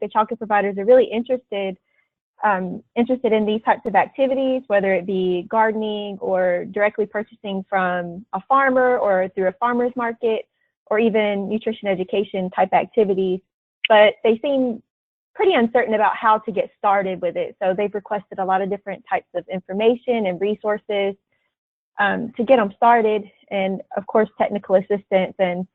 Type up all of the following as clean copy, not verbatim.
the childcare providers are really interested in these types of activities, whether it be gardening or directly purchasing from a farmer or through a farmer's market, or even nutrition education type activities. But they seem pretty uncertain about how to get started with it. So they've requested a lot of different types of information and resources to get them started. And of course, technical assistance and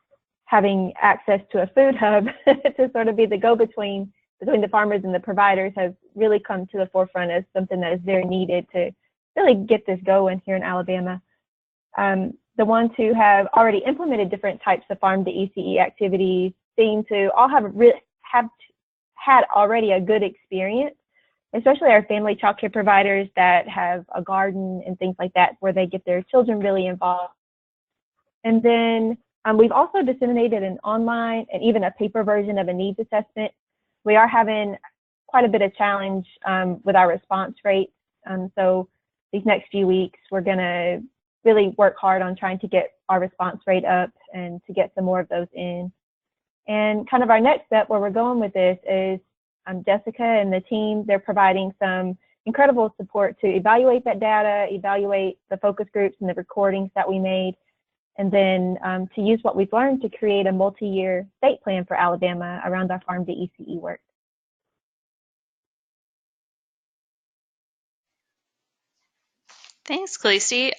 having access to a food hub to sort of be the go-between between the farmers and the providers has really come to the forefront as something that is very needed to really get this going here in Alabama. The ones who have already implemented different types of farm to ECE activities seem to all have had already a good experience, especially our family child care providers that have a garden and things like that where they get their children really involved. And then we've also disseminated an online and even a paper version of a needs assessment. We are having quite a bit of challenge with our response rates. So these next few weeks, we're going to really work hard on trying to get our response rate up and to get some more of those in. And kind of our next step where we're going with this is Jessica and the team, they're providing some incredible support to evaluate that data, evaluate the focus groups and the recordings that we made, and then to use what we've learned to create a multi-year state plan for Alabama around our farm to ECE work. Thanks, Khaleesi.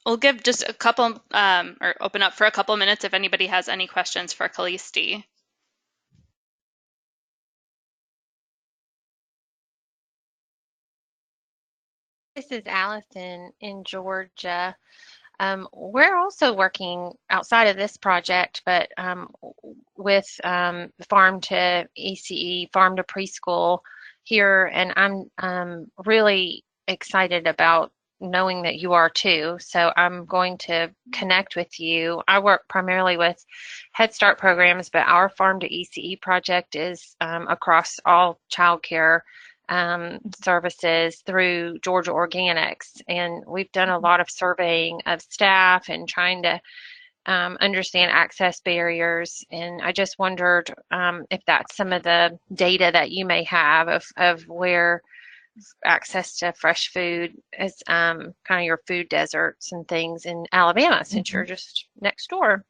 We'll give just a couple, or open up for a couple minutes if anybody has any questions for Khaleesi. This is Allison in Georgia. We're also working outside of this project, but with farm to ECE, farm to preschool here, and I'm really excited about knowing that you are too. So I'm going to connect with you. I work primarily with Head Start programs, but our farm to ECE project is across all childcare services through Georgia Organics, and we've done a lot of surveying of staff and trying to understand access barriers. And I just wondered if that's some of the data that you may have of where access to fresh food is kind of your food deserts and things in Alabama, since you're just next door.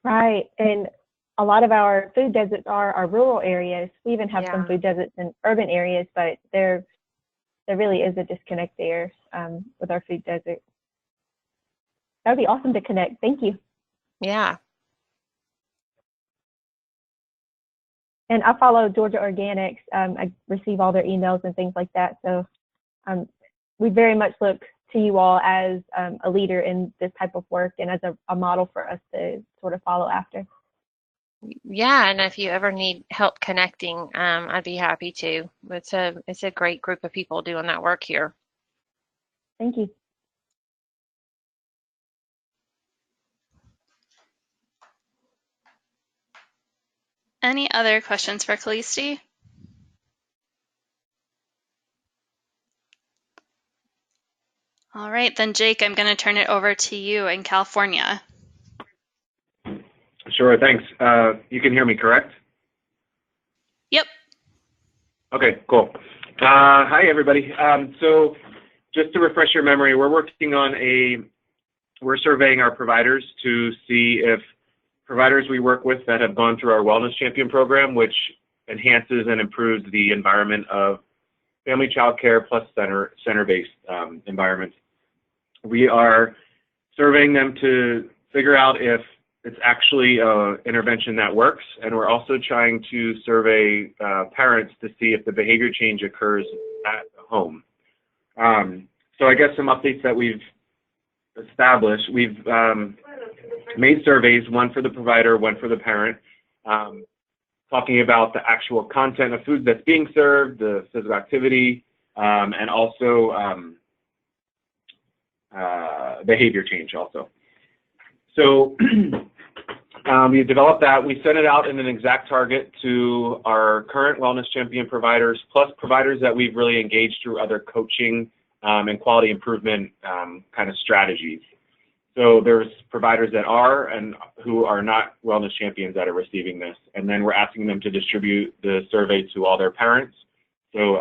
Right. And a lot of our food deserts are our rural areas. We even have some food deserts in urban areas, but there really is a disconnect there with our food desert. That would be awesome to connect. Thank you. Yeah. And I follow Georgia Organics. I receive all their emails and things like that. So we very much look to you all as a leader in this type of work and as a model for us to sort of follow after. Yeah, and if you ever need help connecting, I'd be happy to. It's a great group of people doing that work here. Thank you. Any other questions for Khaleesi? All right, then Jake, I'm going to turn it over to you in California. Sure, thanks. You can hear me, correct? Yep. Okay, cool. Hi, everybody. So just to refresh your memory, we're surveying our providers to see if providers we work with that have gone through our Wellness Champion program, which enhances and improves the environment of family child care plus center-based environments. We are surveying them to figure out if it's actually an intervention that works, and we're also trying to survey parents to see if the behavior change occurs at the home. So I guess some updates that we've established. We've made surveys, one for the provider, one for the parent, talking about the actual content of food that's being served, the physical activity, and also behavior change also. So we developed that. We sent it out in an exact target to our current Wellness Champion providers, plus providers that we've really engaged through other coaching and quality improvement kind of strategies. So there's providers that are and who are not wellness champions that are receiving this. And then we're asking them to distribute the survey to all their parents. So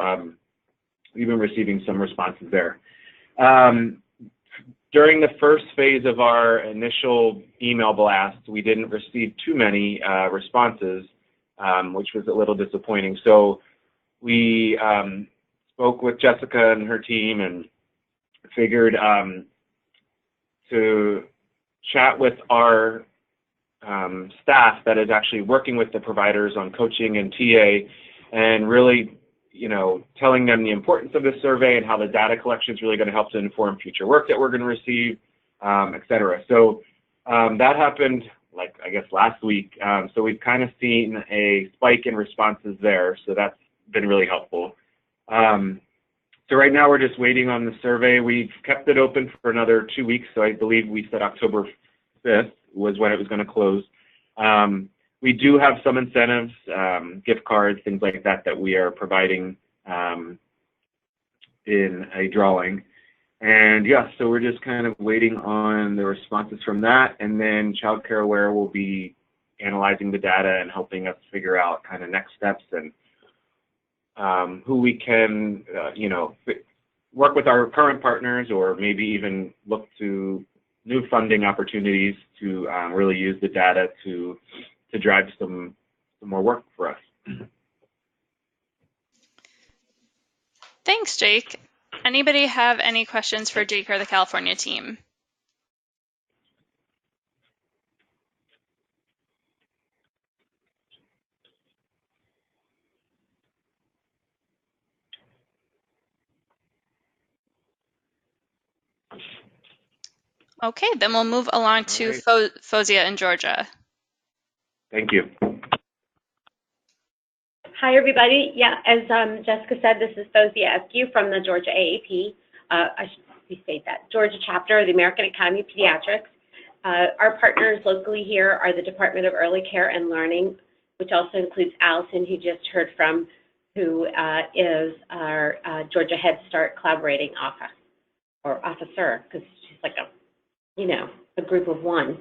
we've been receiving some responses there. During the first phase of our initial email blast, we didn't receive too many responses, which was a little disappointing. So we spoke with Jessica and her team and figured to chat with our staff that is actually working with the providers on coaching and TA, and really, telling them the importance of this survey and how the data collection is really going to help to inform future work that we're going to receive, et cetera. So that happened, I guess, last week. So we've kind of seen a spike in responses there. So that's been really helpful. So right now we're just waiting on the survey. We've kept it open for another 2 weeks. So I believe we said October 5th was when it was going to close. We do have some incentives, gift cards, things like that, that we are providing in a drawing. And yeah, so we're just kind of waiting on the responses from that. And then Child Care Aware will be analyzing the data and helping us figure out kind of next steps and who we can, work with our current partners, or maybe even look to new funding opportunities to really use the data to drive some more work for us. Thanks, Jake. Anybody have any questions for Jake or the California team? Okay, then we'll move along to Fozia in Georgia. Thank you. Hi, everybody. Yeah, as Jessica said, this is Fozia Eskew from the Georgia AAP. I should restate that. Georgia chapter of the American Academy of Pediatrics. Our partners locally here are the Department of Early Care and Learning, which also includes Allison, who you just heard from, who is our Georgia Head Start collaborating officer, because she's like a group of one.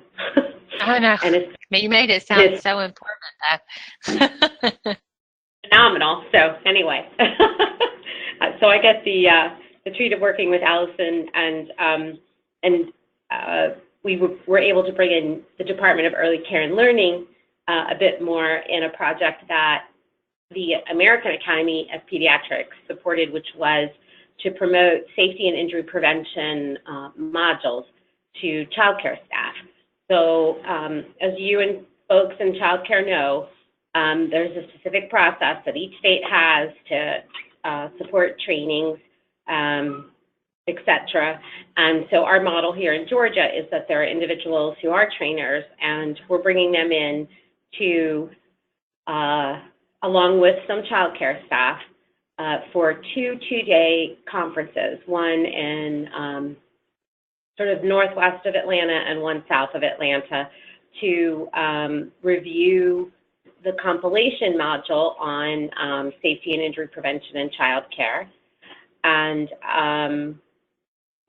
I know. And you made it sound so important, though. Phenomenal. So anyway, so I get the treat of working with Allison, and we were able to bring in the Department of Early Care and Learning a bit more in a project that the American Academy of Pediatrics supported, which was to promote safety and injury prevention modules to childcare staff. So as you and folks in childcare know, there's a specific process that each state has to support trainings, et cetera. And so our model here in Georgia is that there are individuals who are trainers, and we're bringing them in to, along with some childcare staff, for two-day conferences, one in sort of northwest of Atlanta and one south of Atlanta, to review the compilation module on safety and injury prevention in child care. And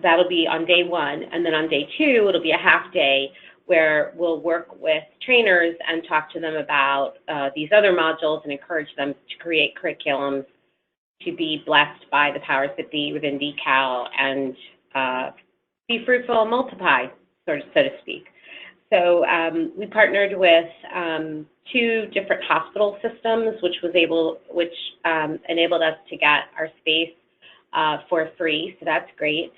that'll be on day one. And then on day two, it'll be a half day where we'll work with trainers and talk to them about these other modules and encourage them to create curriculums to be blessed by the powers that be within DECAL and be fruitful and multiply, so to speak. So we partnered with two different hospital systems, which enabled us to get our space for free, so that's great.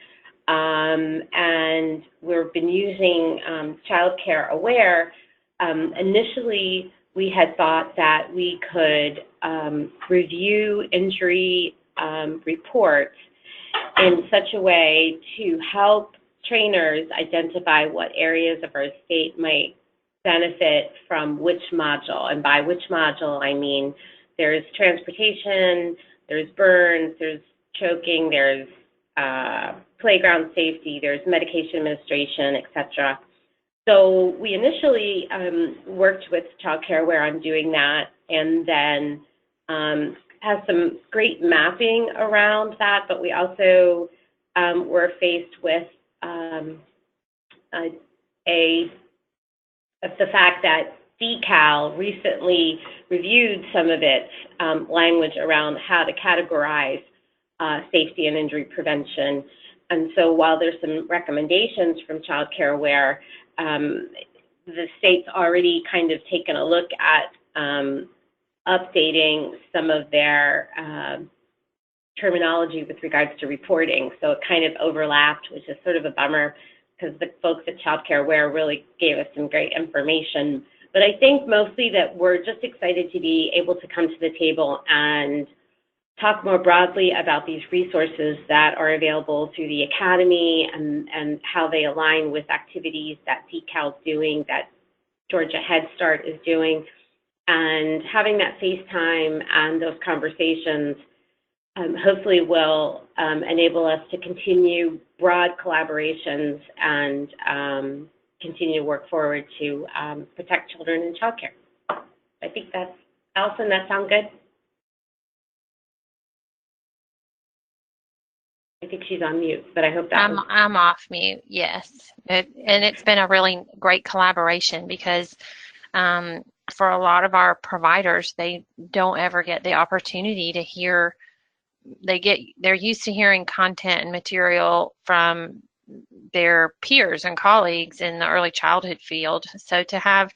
And we've been using Child Care Aware. Initially, we had thought that we could review injury reports in such a way to help trainers identify what areas of our state might benefit from which module. And by which module, I mean there's transportation, there's burns, there's choking, there's playground safety, there's medication administration, etc. So we initially worked with Child Care Aware on doing that, and then has some great mapping around that, but we also were faced with the fact that DECAL recently reviewed some of its language around how to categorize safety and injury prevention. And so while there's some recommendations from Child Care Aware, the state's already kind of taken a look at updating some of their terminology with regards to reporting. So it kind of overlapped, which is sort of a bummer because the folks at Child Care Aware really gave us some great information. But I think mostly that we're just excited to be able to come to the table and talk more broadly about these resources that are available through the Academy and how they align with activities that DECAL is doing, that Georgia Head Start is doing. And having that face time and those conversations hopefully will enable us to continue broad collaborations and continue to work forward to protect children in childcare. I think that's, Allison, that sound good? I think she's on mute, but I hope that I'm off mute, yes. And it's been a really great collaboration because for a lot of our providers, they don't ever get the opportunity to hear, they're used to hearing content and material from their peers and colleagues in the early childhood field. So to have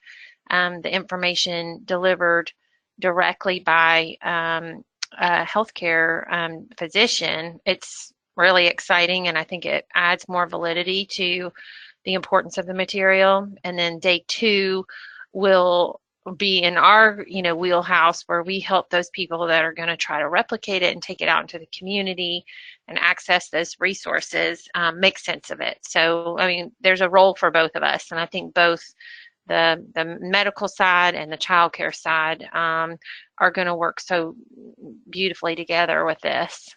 the information delivered directly by a healthcare physician, it's really exciting, and I think it adds more validity to the importance of the material. And then day 2 will be in our wheelhouse, where we help those people that are going to try to replicate it and take it out into the community and access those resources, make sense of it. So I mean, there's a role for both of us, and I think both the medical side and the child care side are going to work so beautifully together with this.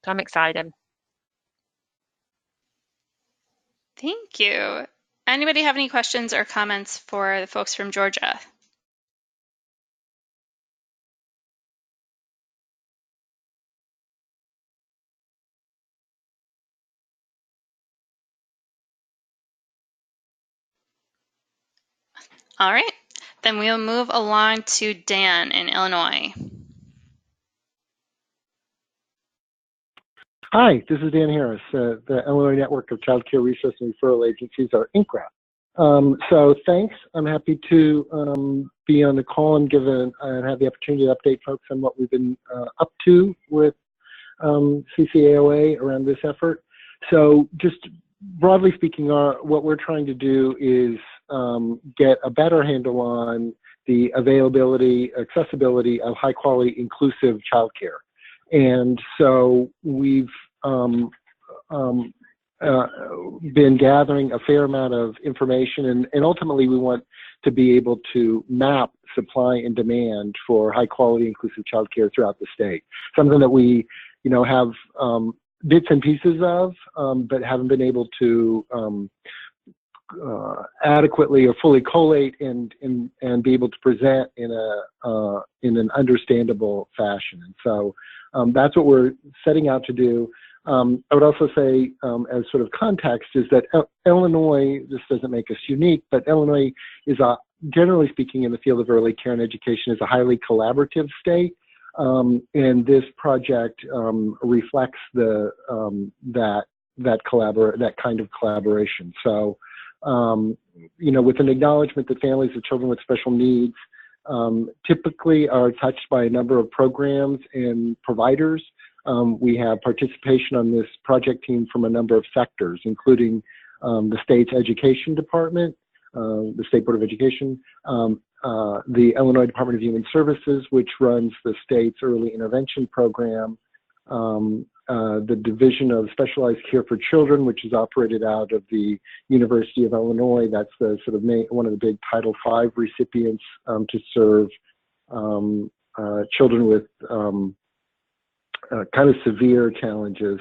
So I'm excited. Thank you. Anybody have any questions or comments for the folks from Georgia? All right, then we'll move along to Dan in Illinois. Hi, this is Dan Harris, the Illinois Network of Child Care Resource and Referral Agencies, or INCRA. So thanks. I'm happy to be on the call and have the opportunity to update folks on what we've been up to with CCAOA around this effort. So just broadly speaking, what we're trying to do is get a better handle on the availability, accessibility of high quality, inclusive childcare. And so we've been gathering a fair amount of information, and ultimately we want to be able to map supply and demand for high quality, inclusive childcare throughout the state. Something that we, have bits and pieces of, but haven't been able to adequately or fully collate and be able to present in an understandable fashion. And so that's what we're setting out to do. I would also say, as sort of context, is that Illinois, this doesn't make us unique, but Illinois is generally speaking in the field of early care and education, is a highly collaborative state. And this project reflects that kind of collaboration. So, with an acknowledgement that families of children with special needs typically are touched by a number of programs and providers. We have participation on this project team from a number of sectors, including the state's education department, the State Board of Education, the Illinois Department of Human Services, which runs the state's early intervention program, the Division of Specialized Care for Children, which is operated out of the University of Illinois. That's the sort of one of the big Title V recipients to serve children with kind of severe challenges,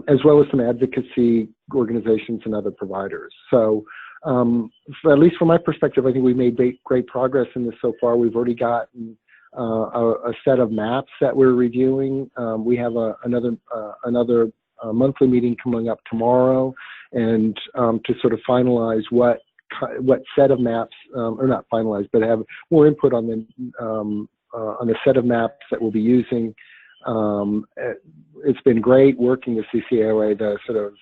as well as some advocacy organizations and other providers. So at least from my perspective, I think we've made great progress in this so far. We've already gotten a set of maps that we're reviewing. We have another monthly meeting coming up tomorrow, and to sort of finalize what set of maps, or not finalize, but have more input on the set of maps that we'll be using. It's been great working with CCAOA, the sort of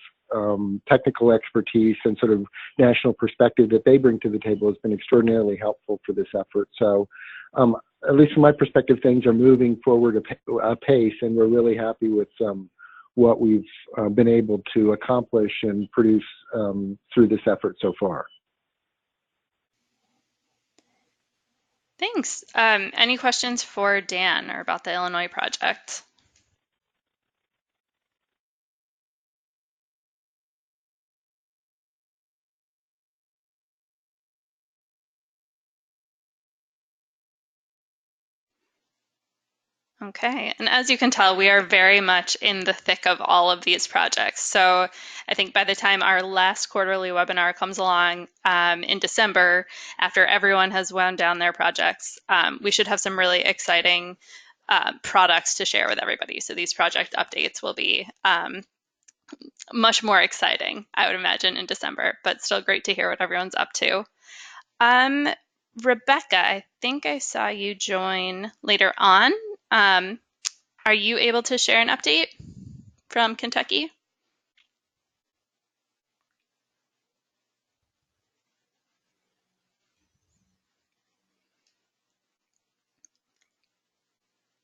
technical expertise and sort of national perspective that they bring to the table has been extraordinarily helpful for this effort. So at least from my perspective, things are moving forward apace, and we're really happy with what we've been able to accomplish and produce through this effort so far. Thanks. Any questions for Dan or about the Illinois project? Okay, and as you can tell, we are very much in the thick of all of these projects. So I think by the time our last quarterly webinar comes along in December, after everyone has wound down their projects, we should have some really exciting products to share with everybody. So these project updates will be much more exciting, I would imagine, in December, but still great to hear what everyone's up to. Rebecca, I think I saw you join later on. Are you able to share an update from Kentucky?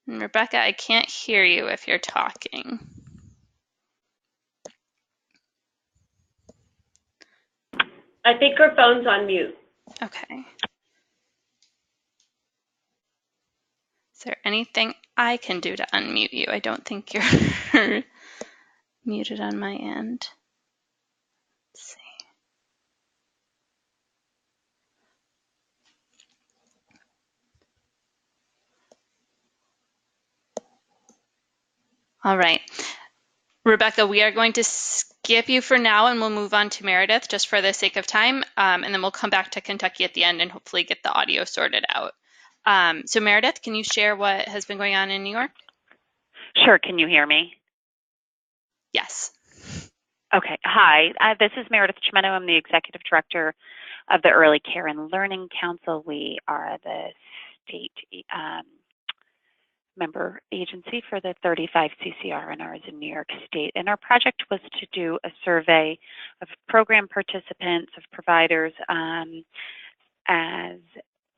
And Rebecca, I can't hear you if you're talking. I think her phone's on mute. Okay. Is there anything I can do to unmute you? I don't think you're muted on my end. Let's see. All right. Rebecca, we are going to skip you for now and we'll move on to Meredith just for the sake of time. And then we'll come back to Kentucky at the end and hopefully get the audio sorted out. So Meredith, can you share what has been going on in New York? Sure. Can you hear me? Yes. Okay. Hi. This is Meredith Chimeno. I'm the Executive Director of the Early Care and Learning Council. We are the state member agency for the 35 CCR&Rs in New York State. And our project was to do a survey of program participants, of providers, as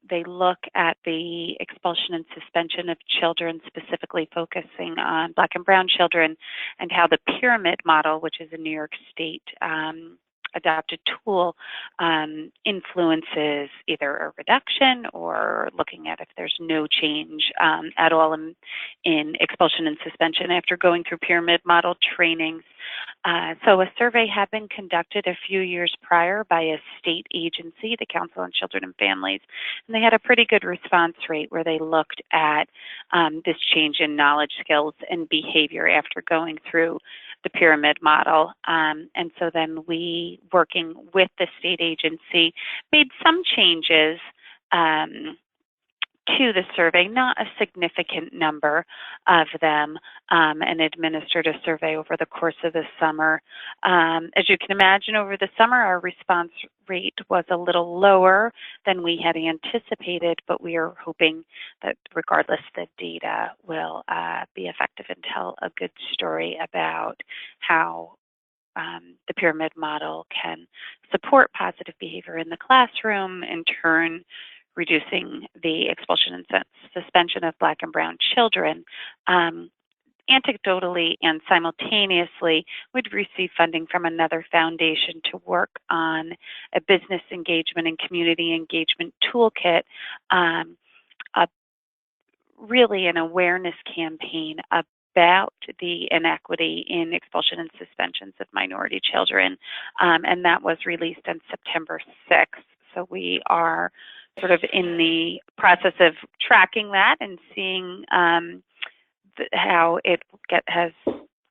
they look at the expulsion and suspension of children, specifically focusing on Black and Brown children, and how the pyramid model, which is a New York State adopted tool, influences either a reduction or looking at if there's no change at all in expulsion and suspension after going through pyramid model trainings. So a survey had been conducted a few years prior by a state agency, the Council on Children and Families, and they had a pretty good response rate where they looked at this change in knowledge, skills, and behavior after going through the pyramid model. And so then we, working with the state agency, made some changes to the survey, not a significant number of them, and administered a survey over the course of the summer. As you can imagine, over the summer, our response rate was a little lower than we had anticipated, but we are hoping that regardless, the data will be effective and tell a good story about how the pyramid model can support positive behavior in the classroom, in turn reducing the expulsion and suspension of Black and Brown children. Anecdotally and simultaneously, we'd receive funding from another foundation to work on a business engagement and community engagement toolkit, really an awareness campaign about the inequity in expulsion and suspensions of minority children, and that was released on September 6th. So we are sort of in the process of tracking that and seeing how it has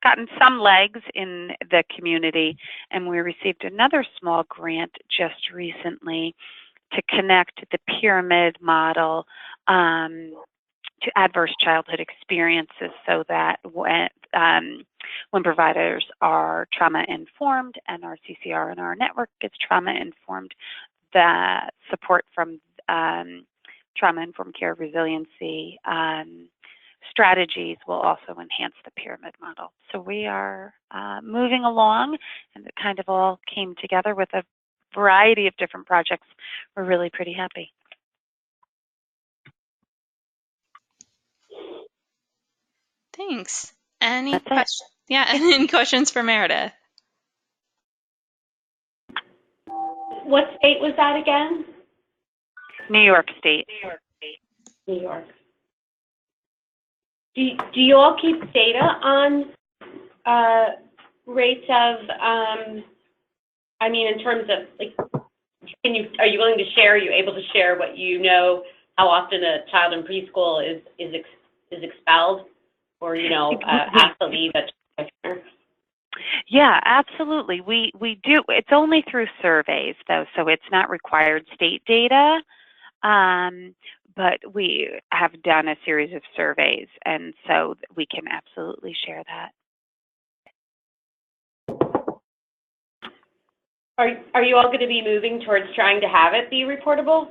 gotten some legs in the community. And we received another small grant just recently to connect the pyramid model to adverse childhood experiences, so that when when providers are trauma-informed and our CCR and our network is trauma-informed, the support from trauma-informed care resiliency strategies will also enhance the pyramid model. So we are moving along, and it kind of all came together with a variety of different projects. We're really pretty happy. Thanks. Any questions? Yeah, any questions for Meredith? What state was that again? New York State. New York. Do you all keep data on rates of, I mean, in terms of, like, are you willing to share, are you able to share what you know, how often a child in preschool is expelled or, you know, asked to leave a child? Yeah, absolutely. We do. It's only through surveys, though, so it's not required state data. But we have done a series of surveys, and so we can absolutely share that. Are you all going to be moving towards trying to have it be reportable,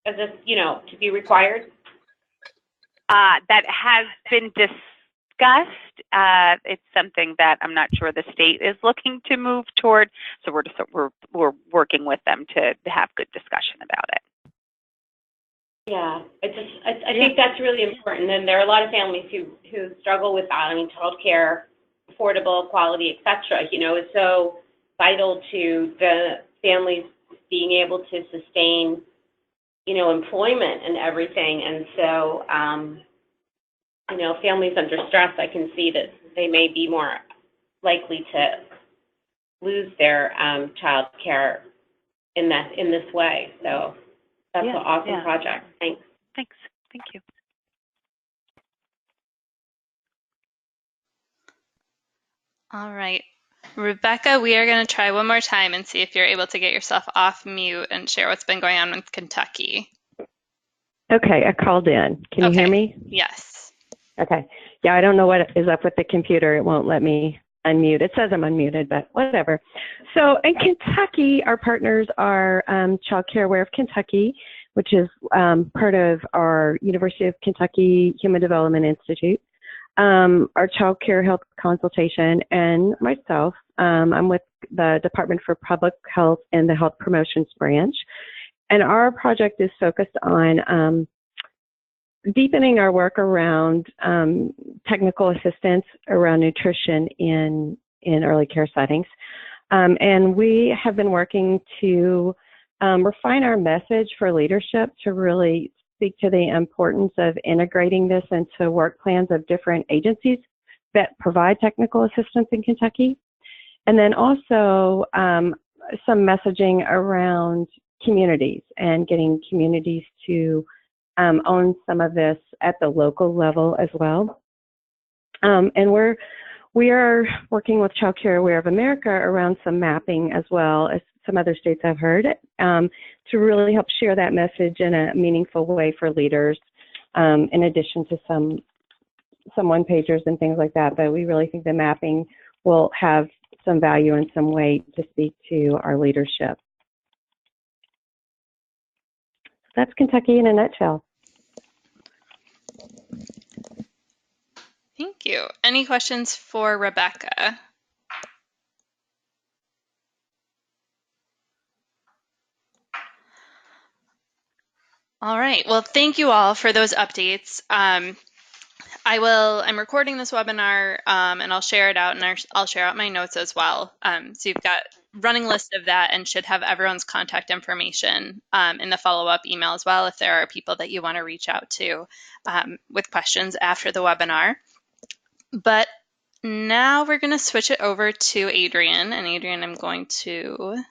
as if, you know, to be required? That has been discussed. It's something that I'm not sure the state is looking to move toward. So we're working with them to have good discussion about it. Yeah, I think that's really important, and there are a lot of families who struggle with that. I mean, child care, affordable, quality, etc. You know, is so vital to the families being able to sustain, you know, employment and everything. And so, you know, families under stress, I can see that they may be more likely to lose their child care in this way. So. That's an awesome project. Thanks. Thanks. Thank you. All right. Rebecca, we are going to try one more time and see if you're able to get yourself off mute and share what's been going on with Kentucky. Okay, I called in. Can you hear me? Yes. Okay. Yeah, I don't know what is up with the computer. It won't let me unmute. It says I'm unmuted, but whatever. So in Kentucky, our partners are Child Care Aware of Kentucky, which is part of our University of Kentucky Human Development Institute, our Child Care Health Consultation, and myself. I'm with the Department for Public Health and the Health Promotions Branch. And our project is focused on deepening our work around technical assistance around nutrition in early care settings. And we have been working to refine our message for leadership to really speak to the importance of integrating this into work plans of different agencies that provide technical assistance in Kentucky. And then also some messaging around communities and getting communities to own some of this at the local level as well. And we are working with Child Care Aware of America around some mapping as well as some other states I've heard to really help share that message in a meaningful way for leaders, in addition to some one-pagers and things like that. But we really think the mapping will have some value and some weight to speak to our leadership. That's Kentucky in a nutshell. Thank you. Any questions for Rebecca? All right. Well, thank you all for those updates. I'm recording this webinar and I'll share it out, and I'll share out my notes as well. So you've got a running list of that and should have everyone's contact information in the follow-up email as well if there are people that you want to reach out to with questions after the webinar. But now we're going to switch it over to Adrian. And Adrian, I'm going to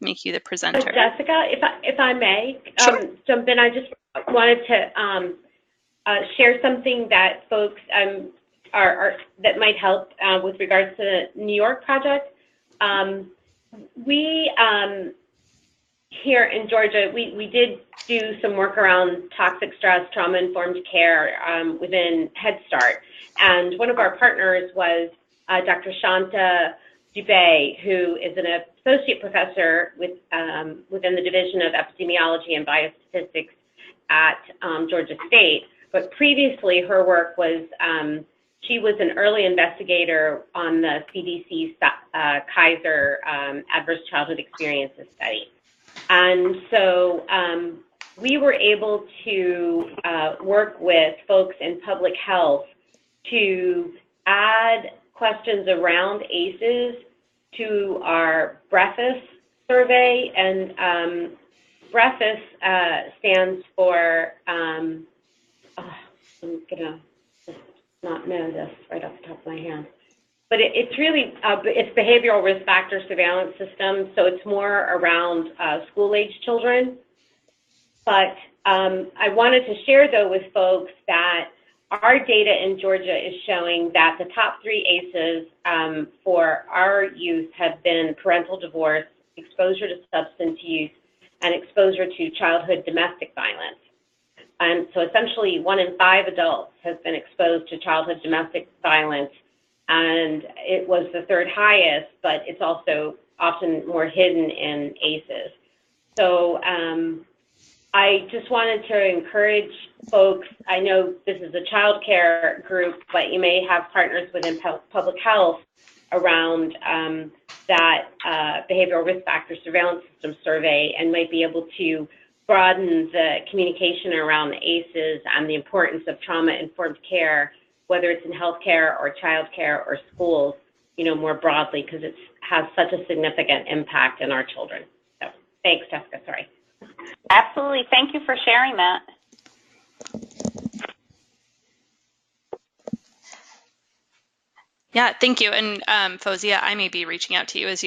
make you the presenter. Jessica, if I may Sure. jump in, I just wanted to share something that folks that might help with regards to the New York project. We here in Georgia, we did do some work around toxic stress, trauma-informed care within Head Start. And one of our partners was Dr. Shanta Dubé, who is an associate professor within the Division of Epidemiology and Biostatistics at Georgia State. But previously, her work was, she was an early investigator on the CDC's Kaiser Adverse Childhood Experiences study. And so we were able to work with folks in public health to add questions around ACEs to our BREFIS survey. And BREFIS stands for, I'm gonna just not know this right off the top of my head, but it's really, it's behavioral risk factor surveillance system, so it's more around school-age children. But I wanted to share, though, with folks that our data in Georgia is showing that the top 3 ACEs for our youth have been parental divorce, exposure to substance use, and exposure to childhood domestic violence. And so essentially 1 in 5 adults has been exposed to childhood domestic violence, and it was the 3rd highest, but it's also often more hidden in ACEs. So I just wanted to encourage folks, I know this is a child care group, but you may have partners within public health around that behavioral risk factor surveillance system survey, and might be able to broaden the communication around ACEs and the importance of trauma-informed care, whether it's in healthcare or childcare or schools, you know, more broadly, because it has such a significant impact in our children. So thanks, Jessica, sorry. Absolutely, thank you for sharing that. Yeah, thank you. And Fozia, I may be reaching out to you as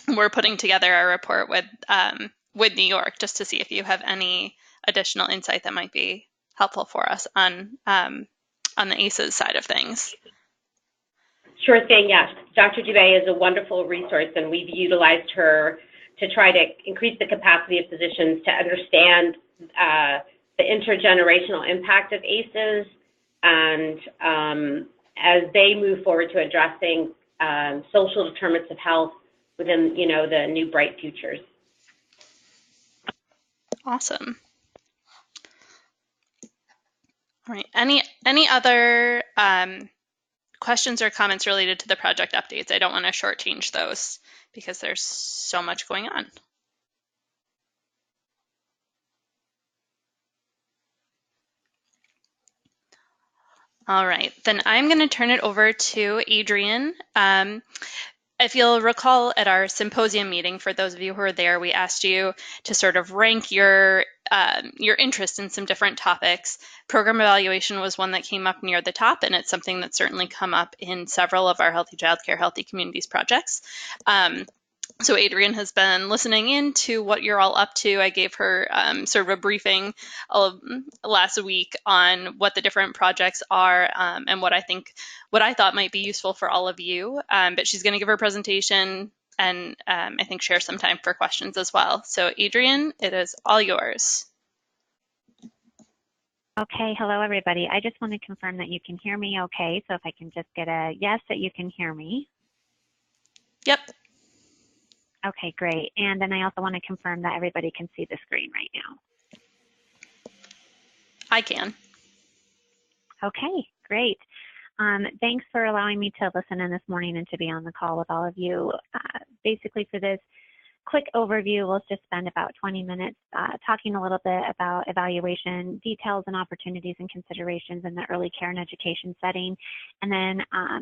we're putting together our report with New York, just to see if you have any additional insight that might be helpful for us on the ACEs side of things. Sure thing, yes. Dr. Dubé is a wonderful resource, and we've utilized her to try to increase the capacity of physicians to understand the intergenerational impact of ACEs, and as they move forward to addressing social determinants of health within, you know, the new bright futures. Awesome. All right. Any other questions or comments related to the project updates? I don't want to shortchange those because there's so much going on. All right, then I'm going to turn it over to Adrian. If you'll recall at our symposium meeting, for those of you who are there, we asked you to sort of rank your interest in some different topics. Program evaluation was one that came up near the top, and it's something that's certainly come up in several of our Healthy Childcare, Healthy Communities projects. So Adrian has been listening in to what you're all up to. I gave her sort of a briefing last week on what the different projects are and what I thought might be useful for all of you. But she's going to give her presentation and I think share some time for questions as well. So Adrian, it is all yours. Okay, hello everybody. I just want to confirm that you can hear me okay. So if I can just get a yes that you can hear me. Yep. Okay, great. And then I also want to confirm that everybody can see the screen right now. I can. Okay, great. Thanks for allowing me to listen in this morning and to be on the call with all of you. Basically, for this quick overview, we'll just spend about 20 minutes talking a little bit about evaluation details and opportunities and considerations in the early care and education setting. And then,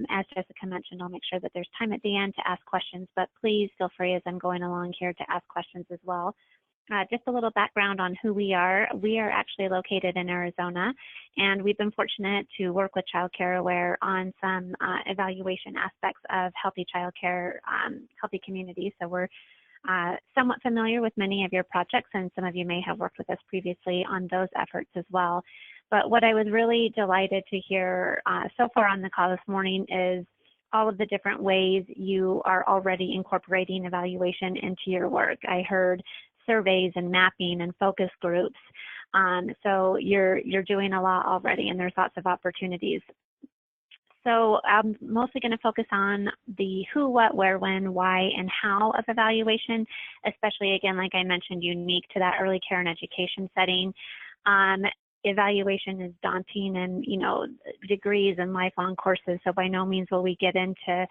as Jessica mentioned, I'll make sure that there's time at the end to ask questions, but please feel free as I'm going along here to ask questions as well. Just a little background on who we are. We are actually located in Arizona, and we've been fortunate to work with Child Care Aware on some evaluation aspects of healthy childcare, healthy communities. So we're somewhat familiar with many of your projects, and some of you may have worked with us previously on those efforts as well. But what I was really delighted to hear so far on the call this morning is all of the different ways you are already incorporating evaluation into your work. I heard surveys and mapping and focus groups. So you're doing a lot already, and there's lots of opportunities. So I'm mostly going to focus on the who, what, where, when, why, and how of evaluation, especially, again, like I mentioned, unique to that early care and education setting. Evaluation is daunting, and, you know, degrees and lifelong courses, so by no means will we get into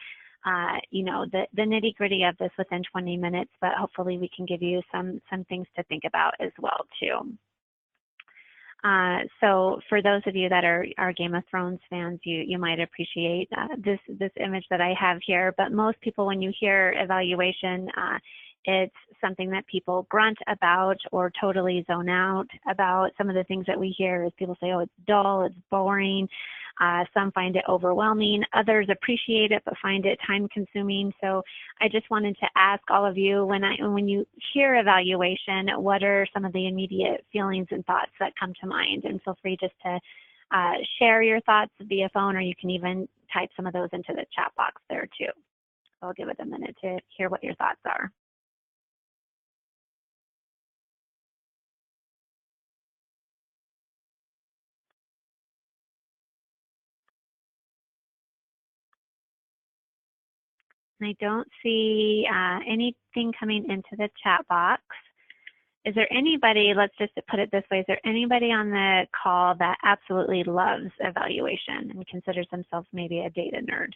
you know, the nitty-gritty of this within 20 minutes, but hopefully we can give you some things to think about as well, too. So for those of you that are Game of Thrones fans, you might appreciate this image that I have here, but most people, when you hear evaluation, it's something that people grunt about or totally zone out about. Some of the things that we hear is people say, oh, it's dull, it's boring. Some find it overwhelming. Others appreciate it but find it time-consuming. So I just wanted to ask all of you, when you hear evaluation, what are some of the immediate feelings and thoughts that come to mind? And feel free just to share your thoughts via phone, or you can even type some of those into the chat box there too. So I'll give it a minute to hear what your thoughts are. I don't see anything coming into the chat box. Is there anybody, let's just put it this way, is there anybody on the call that absolutely loves evaluation and considers themselves maybe a data nerd?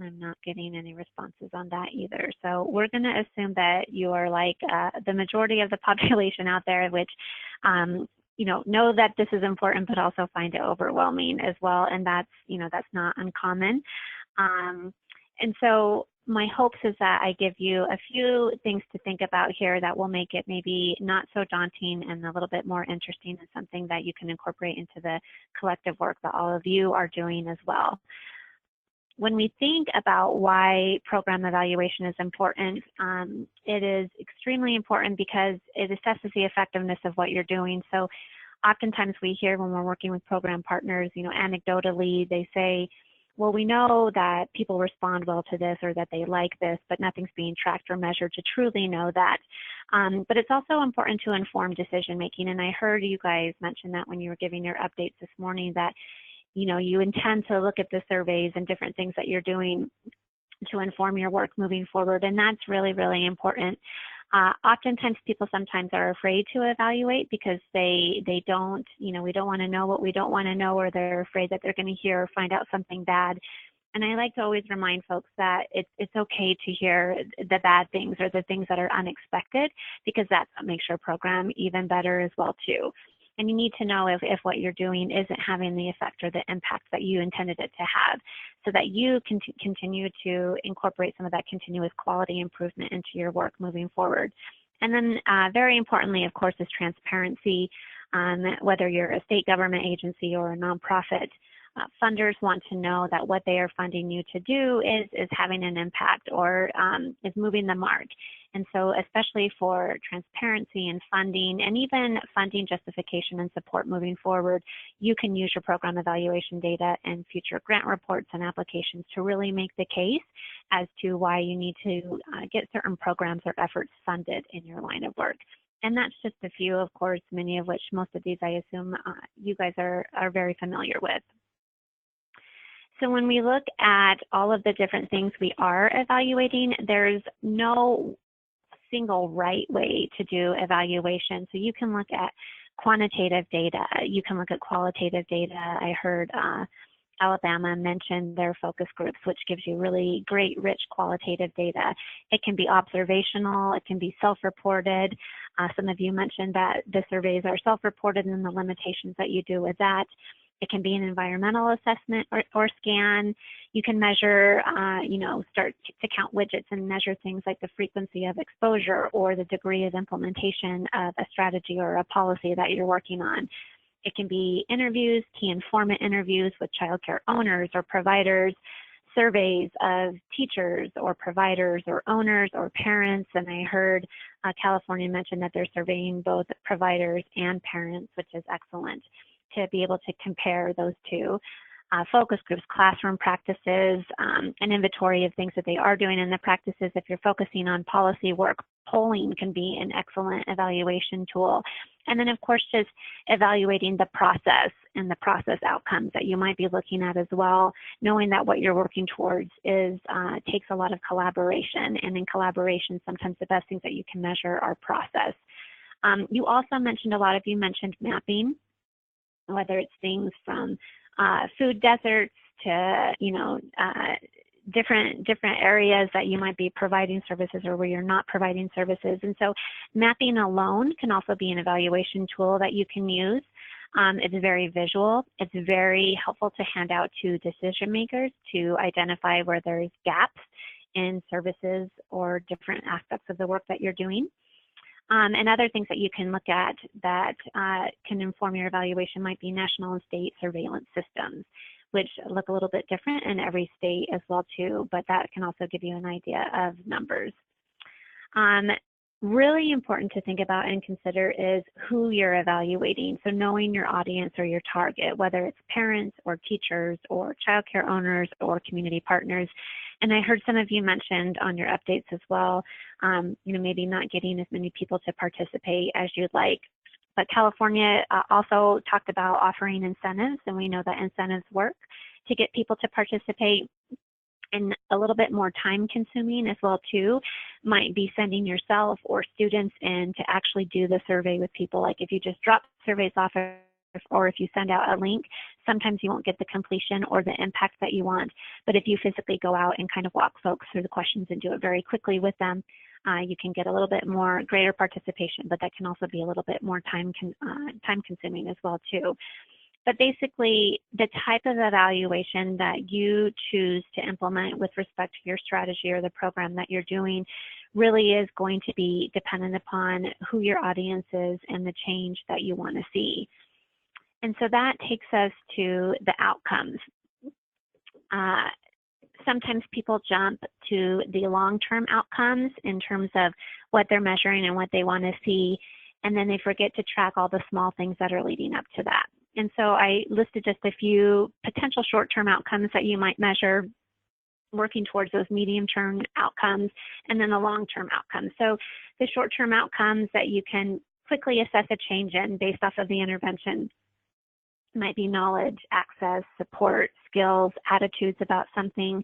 I'm not getting any responses on that either. So we're going to assume that you are like the majority of the population out there, which, you know that this is important, but also find it overwhelming as well. And that's, you know, that's not uncommon. And so my hopes is that I give you a few things to think about here that will make it maybe not so daunting and a little bit more interesting, and something that you can incorporate into the collective work that all of you are doing as well. When we think about why program evaluation is important, it is extremely important because it assesses the effectiveness of what you're doing. So oftentimes we hear when we're working with program partners, you know, anecdotally, they say, well, we know that people respond well to this or that they like this, but nothing's being tracked or measured to truly know that. But it's also important to inform decision making. And I heard you guys mention that when you were giving your updates this morning, that you know, you intend to look at the surveys and different things that you're doing to inform your work moving forward. And that's really, really important. Oftentimes people sometimes are afraid to evaluate because they don't, you know, we don't want to know what we don't want to know, or they're afraid that they're going to hear or find out something bad. And I like to always remind folks that it's okay to hear the bad things or the things that are unexpected, because that's what makes your program even better as well too. And you need to know if what you're doing isn't having the effect or the impact that you intended it to have, so that you can continue to incorporate some of that continuous quality improvement into your work moving forward. And then very importantly, of course, is transparency. Whether you're a state government agency or a nonprofit, funders want to know that what they are funding you to do is having an impact or is moving the mark. And so especially for transparency and funding, and even funding justification and support moving forward, you can use your program evaluation data and future grant reports and applications to really make the case as to why you need to get certain programs or efforts funded in your line of work. And that's just a few, of course, many of which, most of these I assume you guys are very familiar with. So when we look at all of the different things we are evaluating, there's no single right way to do evaluation. So you can look at quantitative data, you can look at qualitative data. I heard Alabama mention their focus groups, which gives you really great, rich qualitative data. It can be observational, it can be self-reported. Some of you mentioned that the surveys are self-reported and the limitations that you do with that. It can be an environmental assessment or scan. You can measure, you know, start to count widgets and measure things like the frequency of exposure or the degree of implementation of a strategy or a policy that you're working on. It can be interviews, key informant interviews with childcare owners or providers, surveys of teachers or providers or owners or parents. And I heard California mention that they're surveying both providers and parents, which is excellent to be able to compare those two. focus groups, classroom practices, an inventory of things that they are doing in the practices. If you're focusing on policy work, polling can be an excellent evaluation tool. And then, of course, just evaluating the process and the process outcomes that you might be looking at as well, knowing that what you're working towards is takes a lot of collaboration. And in collaboration, sometimes the best things that you can measure are process. You also mentioned, a lot of you mentioned mapping, whether it's things from food deserts to, different areas that you might be providing services or where you're not providing services. And so mapping alone can also be an evaluation tool that you can use. It's very visual. It's very helpful to hand out to decision makers to identify where there's gaps in services or different aspects of the work that you're doing. And other things that you can look at that can inform your evaluation might be national and state surveillance systems, which look a little bit different in every state as well too, but that can also give you an idea of numbers. Really important to think about and consider is who you're evaluating. So knowing your audience or your target, whether it's parents or teachers or childcare owners or community partners. And I heard some of you mentioned on your updates as well, maybe not getting as many people to participate as you'd like. But California also talked about offering incentives, and we know that incentives work to get people to participate. And a little bit more time consuming as well too might be sending yourself or students in to actually do the survey with people. Like if you just drop surveys off or if you send out a link, sometimes you won't get the completion or the impact that you want. But if you physically go out and kind of walk folks through the questions and do it very quickly with them, you can get a little bit more greater participation, but that can also be a little bit more time consuming as well too. But basically, the type of evaluation that you choose to implement with respect to your strategy or the program that you're doing really is going to be dependent upon who your audience is and the change that you want to see. And so that takes us to the outcomes. Sometimes people jump to the long-term outcomes in terms of what they're measuring and what they want to see, and then they forget to track all the small things that are leading up to that. And so I listed just a few potential short-term outcomes that you might measure, working towards those medium-term outcomes, and then the long-term outcomes. So the short-term outcomes that you can quickly assess a change in based off of the intervention might be knowledge, access, support, skills, attitudes about something,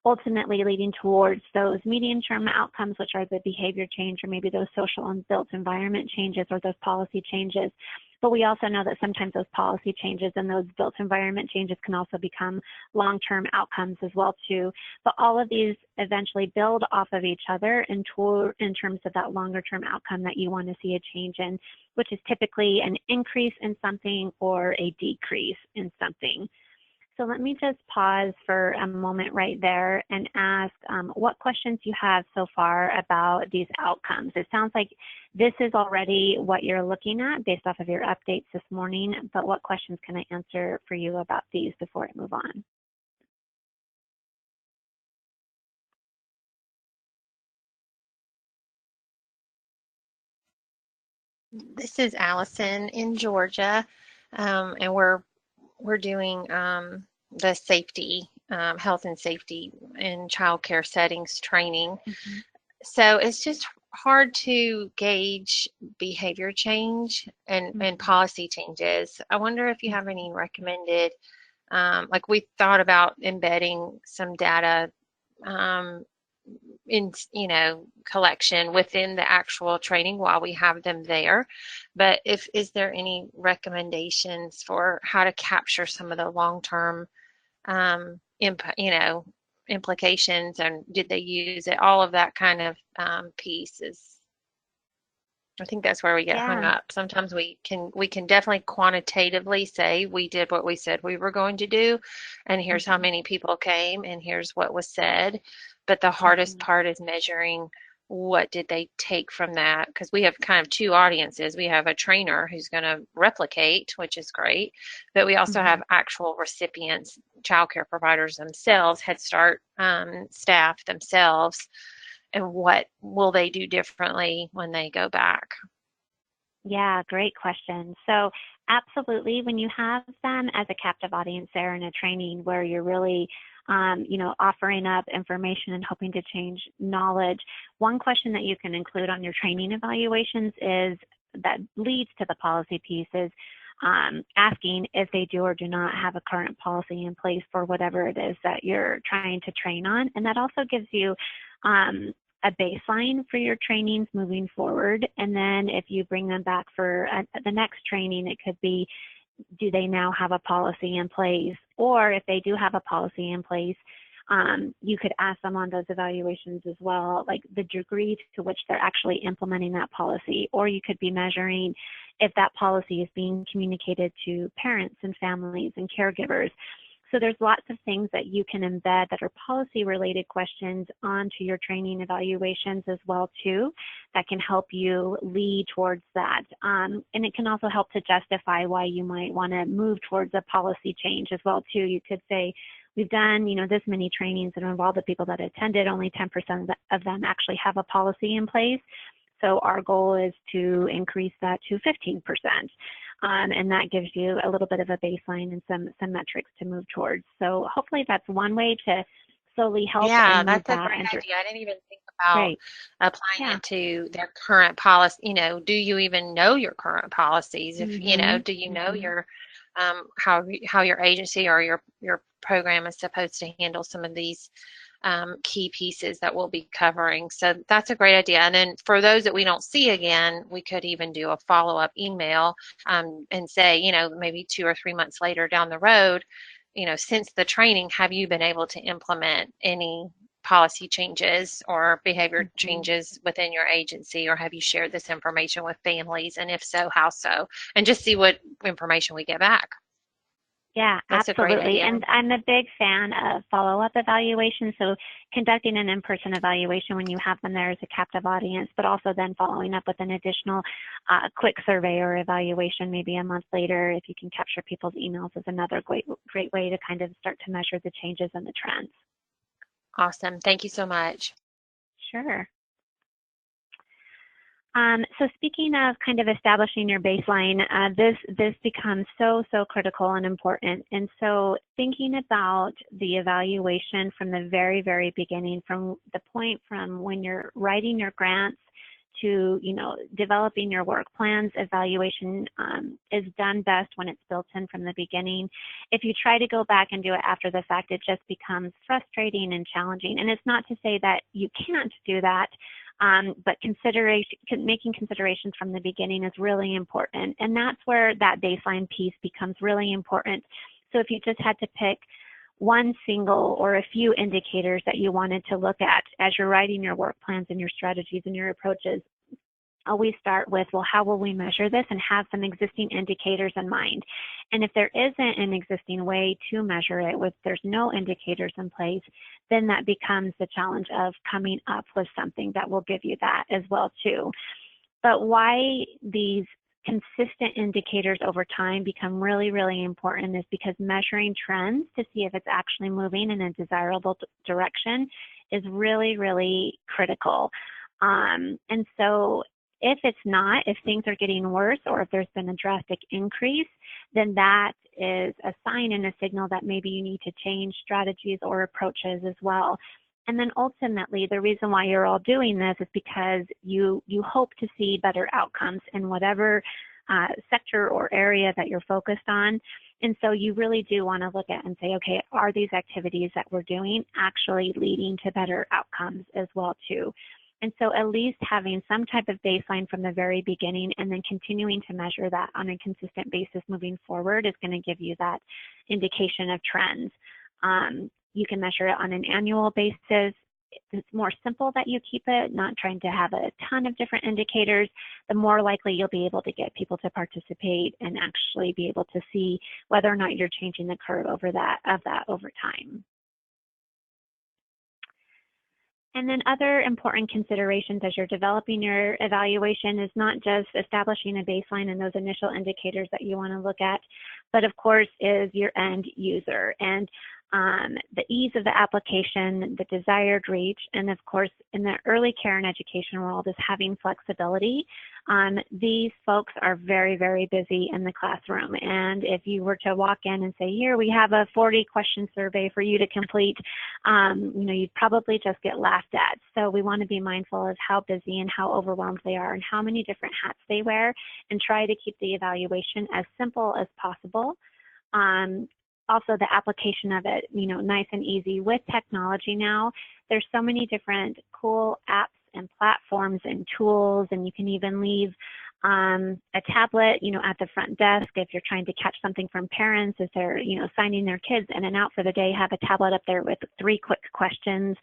ultimately leading towards those medium-term outcomes, which are the behavior change or maybe those social and built environment changes or those policy changes. But we also know that sometimes those policy changes and those built environment changes can also become long-term outcomes as well too. But all of these eventually build off of each other in terms of that longer-term outcome that you want to see a change in, which is typically an increase in something or a decrease in something. So let me just pause for a moment right there and ask what questions you have so far about these outcomes. It sounds like this is already what you're looking at based off of your updates this morning, but what questions can I answer for you about these before I move on? This is Allison in Georgia, and we're doing the safety, health and safety in childcare settings training. Mm-hmm. So it's just hard to gauge behavior change and policy changes. I wonder if you have any recommended, like we thought about embedding some data in collection within the actual training while we have them there, but is there any recommendations for how to capture some of the long-term implications, and did they use it, all of that kind of pieces? I think that's where we get hung up. Sometimes we can definitely quantitatively say we did what we said we were going to do, and here's how many people came, and here's what was said. But the hardest part is measuring what did they take from that, because we have kind of two audiences. We have a trainer who's going to replicate, which is great, but we also have actual recipients, childcare providers themselves, Head Start staff themselves, and what will they do differently when they go back? Yeah, great question. So absolutely, when you have them as a captive audience there in a training where you're really, offering up information and hoping to change knowledge, one question that you can include on your training evaluations is that leads to the policy piece is asking if they do or do not have a current policy in place for whatever it is that you're trying to train on. And that also gives you a baseline for your trainings moving forward. And then if you bring them back for the next training, it could be, do they now have a policy in place? Or if they do have a policy in place, you could ask them on those evaluations as well, like the degree to which they're actually implementing that policy. Or you could be measuring if that policy is being communicated to parents and families and caregivers. So there's lots of things that you can embed that are policy-related questions onto your training evaluations as well, too, that can help you lead towards that. And it can also help to justify why you might want to move towards a policy change as well, too. You could say, we've done, this many trainings that involve the people that attended, only 10% of them actually have a policy in place. So our goal is to increase that to 15%. And that gives you a little bit of a baseline and some metrics to move towards. So hopefully that's one way to slowly help. Yeah, and move that's a that great into, idea. I didn't even think about Great. applying Yeah. it to their current policy. Do you even know your current policies? If do you know your how your agency or your program is supposed to handle some of these key pieces that we'll be covering? So that's a great idea. And then for those that we don't see again, we could even do a follow-up email and say, maybe 2 or 3 months later down the road, since the training, have you been able to implement any policy changes or behavior changes within your agency, or have you shared this information with families? And if so, how so? And just see what information we get back. Yeah, That's absolutely. a great idea. And I'm a big fan of follow-up evaluation. So conducting an in-person evaluation when you have them there as a captive audience, but also then following up with an additional quick survey or evaluation maybe a month later, if you can capture people's emails, is another great way to kind of start to measure the changes and the trends. Awesome. Thank you so much. Sure. So speaking of kind of establishing your baseline, this becomes so critical and important. And so thinking about the evaluation from the very, very beginning, from the point from when you're writing your grants to, developing your work plans, evaluation is done best when it's built in from the beginning. If you try to go back and do it after the fact, it just becomes frustrating and challenging. And it's not to say that you can't do that, but making considerations from the beginning is really important. And that's where that baseline piece becomes really important. So if you just had to pick one single or a few indicators that you wanted to look at as you're writing your work plans and your strategies and your approaches, always start with, well, how will we measure this, and have some existing indicators in mind. And if there isn't an existing way to measure it, if there's no indicators in place, then that becomes the challenge of coming up with something that will give you that as well too. But why these consistent indicators over time become really, really important is because measuring trends to see if it's actually moving in a desirable direction is really, really critical. And so if it's not, if things are getting worse, or if there's been a drastic increase, then that is a sign and a signal that maybe you need to change strategies or approaches as well. And then ultimately, the reason why you're all doing this is because you hope to see better outcomes in whatever sector or area that you're focused on. And so you really do want to look at and say, okay, are these activities that we're doing actually leading to better outcomes as well too? And so at least having some type of baseline from the very beginning and then continuing to measure that on a consistent basis moving forward is going to give you that indication of trends. You can measure it on an annual basis. It's more simple that you keep it, not trying to have a ton of different indicators. The more likely you'll be able to get people to participate and actually be able to see whether or not you're changing the curve over time. And then other important considerations as you're developing your evaluation is not just establishing a baseline and those initial indicators that you want to look at, but of course is your end user. And the ease of the application, the desired reach, and of course, in the early care and education world is having flexibility. These folks are very, very busy in the classroom. And if you were to walk in and say, here, we have a 40-question survey for you to complete, you'd probably just get laughed at. So we want to be mindful of how busy and how overwhelmed they are and how many different hats they wear, and try to keep the evaluation as simple as possible. Also, the application of it, nice and easy. With technology now, there's so many different cool apps and platforms and tools, and you can even leave a tablet, at the front desk if you're trying to catch something from parents as they're, signing their kids in and out for the day. Have a tablet up there with 3 quick questions.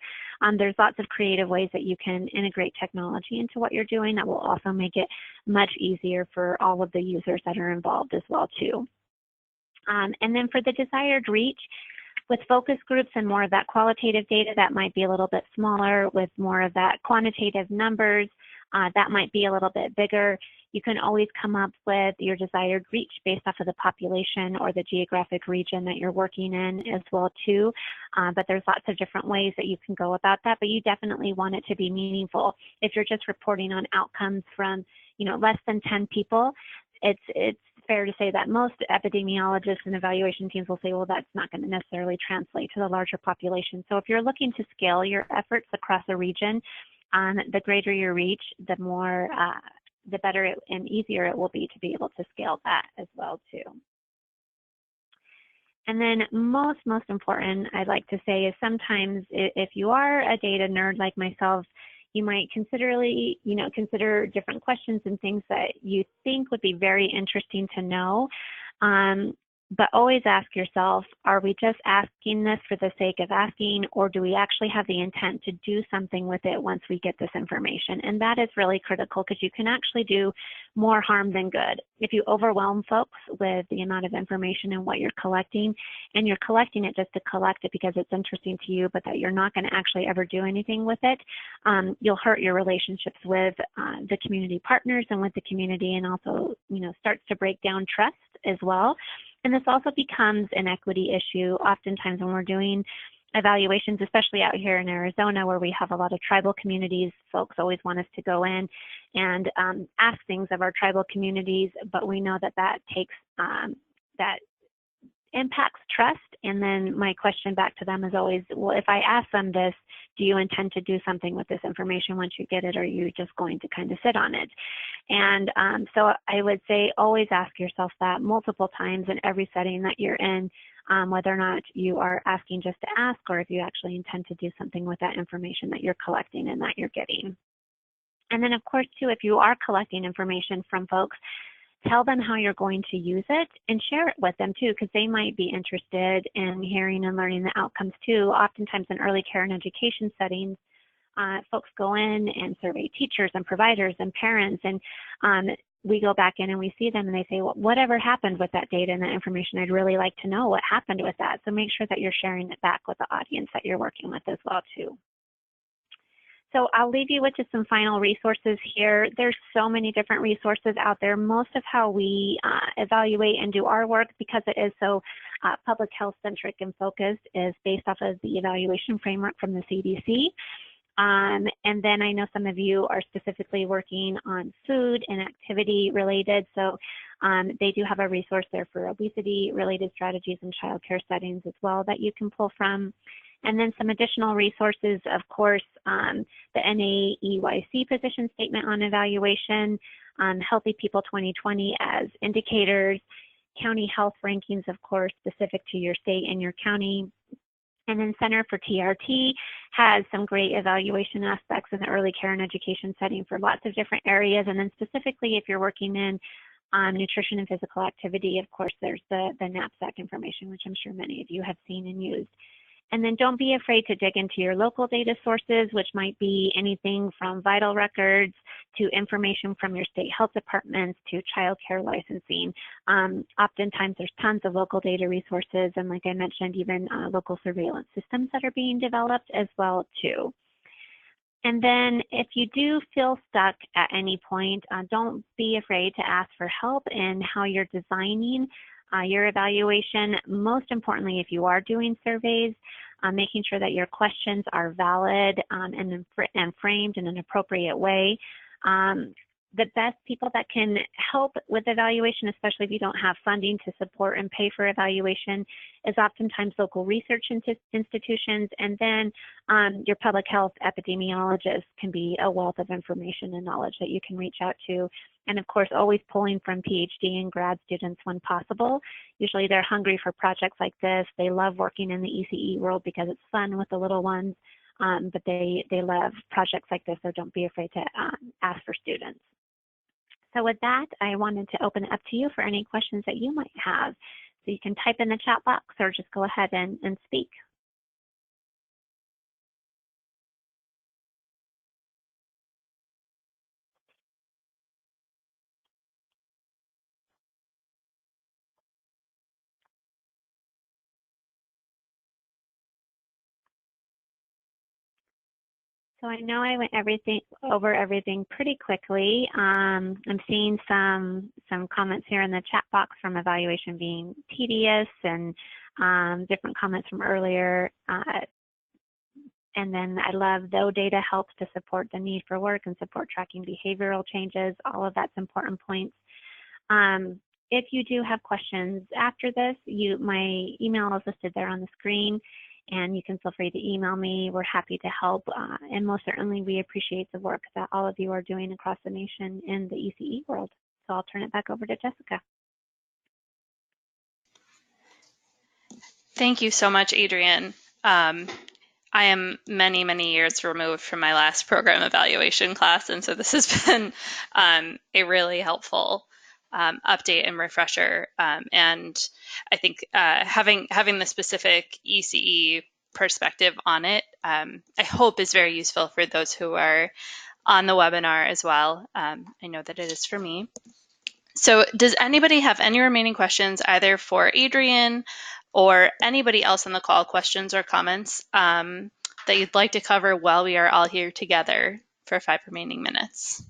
There's lots of creative ways that you can integrate technology into what you're doing that will also make it much easier for all of the users that are involved as well, too. And then for the desired reach, with focus groups and more of that qualitative data, that might be a little bit smaller. With more of that quantitative numbers, that might be a little bit bigger. You can always come up with your desired reach based off of the population or the geographic region that you're working in as well too. But there's lots of different ways that you can go about that, but you definitely want it to be meaningful. If you're just reporting on outcomes from, less than 10 people, it's fair to say that most epidemiologists and evaluation teams will say, well, that's not going to necessarily translate to the larger population. So if you're looking to scale your efforts across a region, the greater your reach, the better and easier it will be to be able to scale that as well too. And then most important, I'd like to say, is sometimes if you are a data nerd like myself, you might consider different questions and things that you think would be very interesting to know. But always ask yourself, are we just asking this for the sake of asking, or do we actually have the intent to do something with it once we get this information? And that is really critical, because you can actually do more harm than good. If you overwhelm folks with the amount of information and what you're collecting, and you're collecting it just to collect it because it's interesting to you, but that you're not going to actually ever do anything with it, you'll hurt your relationships with the community partners and with the community, and also, starts to break down trust as well. And this also becomes an equity issue. Oftentimes when we're doing evaluations, especially out here in Arizona where we have a lot of tribal communities, folks always want us to go in and ask things of our tribal communities, but we know that takes, that impacts trust. And then my question back to them is always, well, if I ask them this, do you intend to do something with this information once you get it, or are you just going to kind of sit on it? And so I would say always ask yourself that multiple times in every setting that you're in, whether or not you are asking just to ask, or if you actually intend to do something with that information that you're collecting and that you're getting. And then of course too, if you are collecting information from folks, tell them how you're going to use it and share it with them too, because they might be interested in hearing and learning the outcomes too. Oftentimes in early care and education settings, folks go in and survey teachers and providers and parents, and we go back in and we see them and they say, well, whatever happened with that data and that information? I'd really like to know what happened with that. So make sure that you're sharing it back with the audience that you're working with as well too. So I'll leave you with just some final resources here. There's so many different resources out there. Most of how we evaluate and do our work, because it is so public health centric and focused, is based off of the evaluation framework from the CDC. And then I know some of you are specifically working on food and activity related. So they do have a resource there for obesity related strategies in childcare settings as well that you can pull from. And then some additional resources, of course, the NAEYC position statement on evaluation, Healthy People 2020 as indicators, county health rankings, of course, specific to your state and your county. And then Center for TRT has some great evaluation aspects in the early care and education setting for lots of different areas. And then specifically, if you're working in nutrition and physical activity, of course, there's the knapsack information, which I'm sure many of you have seen and used. And then don't be afraid to dig into your local data sources, which might be anything from vital records to information from your state health departments to child care licensing. Oftentimes there's tons of local data resources, and like I mentioned, even local surveillance systems that are being developed as well too. And then if you do feel stuck at any point, don't be afraid to ask for help in how you're designing your evaluation. Most importantly, if you are doing surveys, making sure that your questions are valid and framed in an appropriate way. The best people that can help with evaluation, especially if you don't have funding to support and pay for evaluation, is oftentimes local research institutions, and then your public health epidemiologists can be a wealth of information and knowledge that you can reach out to. And of course, always pulling from PhD and grad students when possible. Usually they're hungry for projects like this. They love working in the ECE world because it's fun with the little ones, but they love projects like this, so don't be afraid to ask for students. So with that, I wanted to open it up to you for any questions that you might have. So you can type in the chat box or just go ahead and speak. So I know I went over everything pretty quickly. I'm seeing some comments here in the chat box from evaluation being tedious and different comments from earlier. And then I love though data helps to support the need for work and support tracking behavioral changes. All of that's important points. If you do have questions after this, my email is listed there on the screen, and you can feel free to email me. We're happy to help, and most certainly we appreciate the work that all of you are doing across the nation in the ECE world. So I'll turn it back over to Jessica. Thank you so much, Adrienne. I am many, many years removed from my last program evaluation class, and so this has been a really helpful update and refresher. And I think having the specific ECE perspective on it, I hope is very useful for those who are on the webinar as well. I know that it is for me. So does anybody have any remaining questions either for Adrienne or anybody else on the call, questions or comments that you'd like to cover while we are all here together for 5 remaining minutes?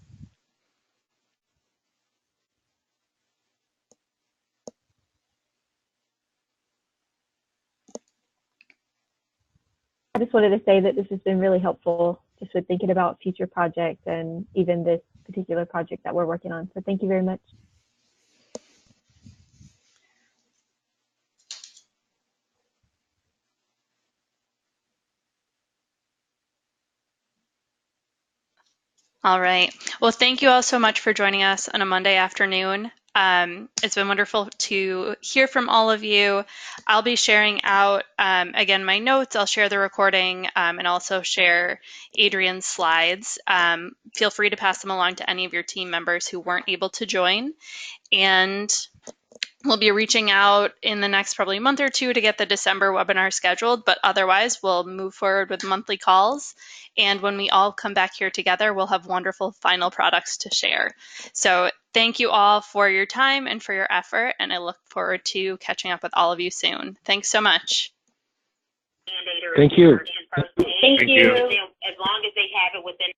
I just wanted to say that this has been really helpful just with thinking about future projects and even this particular project that we're working on. So thank you very much. All right. Well, thank you all so much for joining us on a Monday afternoon. It's been wonderful to hear from all of you. I'll be sharing out, again, my notes. I'll share the recording and also share Adrienne's slides. Feel free to pass them along to any of your team members who weren't able to join. And we'll be reaching out in the next probably month or two to get the December webinar scheduled, but otherwise we'll move forward with monthly calls. And when we all come back here together, we'll have wonderful final products to share. So thank you all for your time and for your effort, and I look forward to catching up with all of you soon. Thanks so much. Thank you. Thank you. As long as they have it within